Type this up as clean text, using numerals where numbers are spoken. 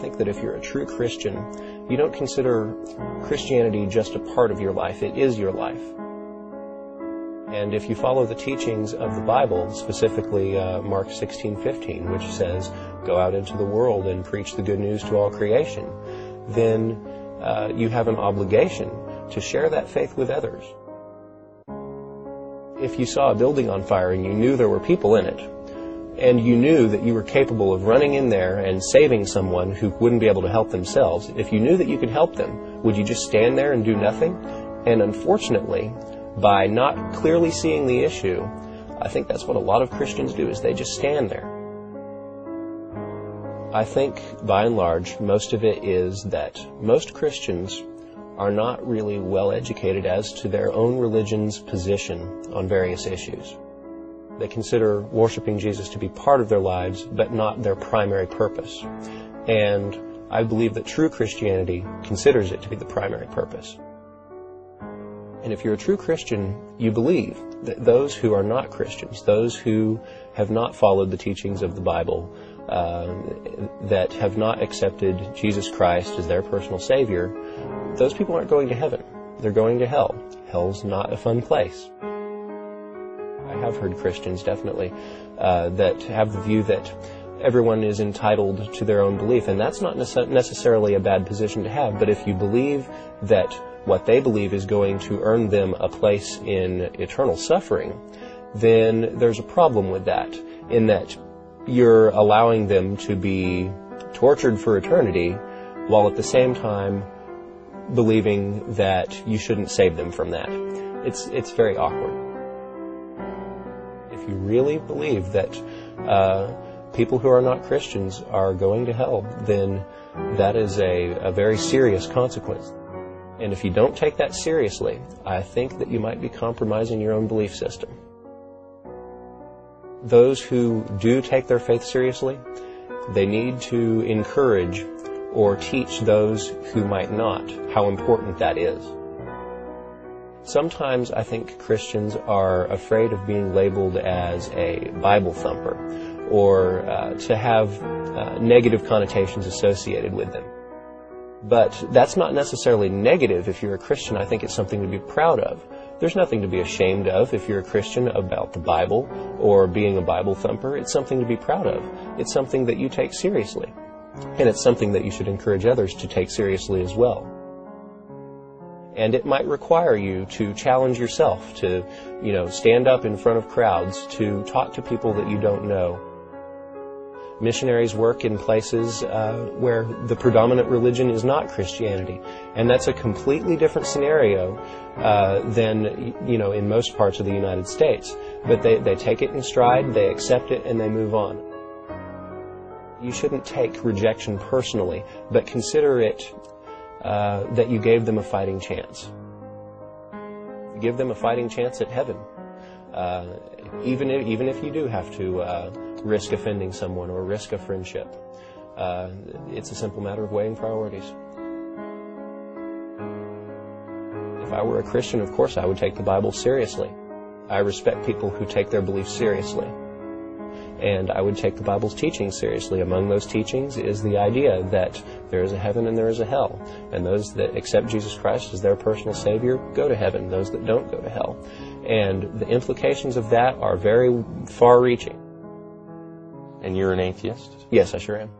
think that if you're a true Christian, you don't consider Christianity just a part of your life. It is your life. And if you follow the teachings of the Bible, specifically Mark 16:15, which says, "Go out into the world and preach the good news to all creation," then you have an obligation to share that faith with others. If you saw a building on fire and you knew there were people in it, and you knew that you were capable of running in there and saving someone who wouldn't be able to help themselves, if you knew that you could help them, would you just stand there and do nothing? And unfortunately, by not clearly seeing the issue, I think that's what a lot of Christians do, is they just stand there. I think, by and large, most of it is that most Christians are not really well educated as to their own religion's position on various issues. They consider worshiping Jesus to be part of their lives, but not their primary purpose. And I believe that true Christianity considers it to be the primary purpose. And if you're a true Christian, you believe that those who are not Christians, those who have not followed the teachings of the Bible, that have not accepted Jesus Christ as their personal Savior, those people aren't going to heaven. They're going to hell. Hell's not a fun place. I have heard Christians, definitely, that have the view that everyone is entitled to their own belief, and that's not necessarily a bad position to have, but if you believe that what they believe is going to earn them a place in eternal suffering, then there's a problem with that, in that you're allowing them to be tortured for eternity, while at the same time believing that you shouldn't save them from that. It's very awkward. If you really believe that people who are not Christians are going to hell, then that is a very serious consequence. And if you don't take that seriously, I think that you might be compromising your own belief system. Those who do take their faith seriously, they need to encourage or teach those who might not how important that is. Sometimes I think Christians are afraid of being labeled as a Bible thumper, or to have negative connotations associated with them. But that's not necessarily negative if you're a Christian. I think it's something to be proud of. There's nothing to be ashamed of if you're a Christian about the Bible or being a Bible thumper. It's something to be proud of. It's something that you take seriously. And it's something that you should encourage others to take seriously as well. And it might require you to challenge yourself, to, stand up in front of crowds, to talk to people that you don't know. Missionaries work in places where the predominant religion is not Christianity. And that's a completely different scenario than, in most parts of the United States. But they take it in stride, they accept it, and they move on. You shouldn't take rejection personally, but consider it that you gave them a fighting chance. Give them a fighting chance at heaven. Even if you do have to risk offending someone or risk a friendship. It's a simple matter of weighing priorities. If I were a Christian, of course I would take the Bible seriously. I respect people who take their beliefs seriously. And I would take the Bible's teachings seriously. Among those teachings is the idea that there is a heaven and there is a hell. And those that accept Jesus Christ as their personal Savior go to heaven. Those that don't go to hell. And the implications of that are very far-reaching. And you're an atheist? Yes, I sure am.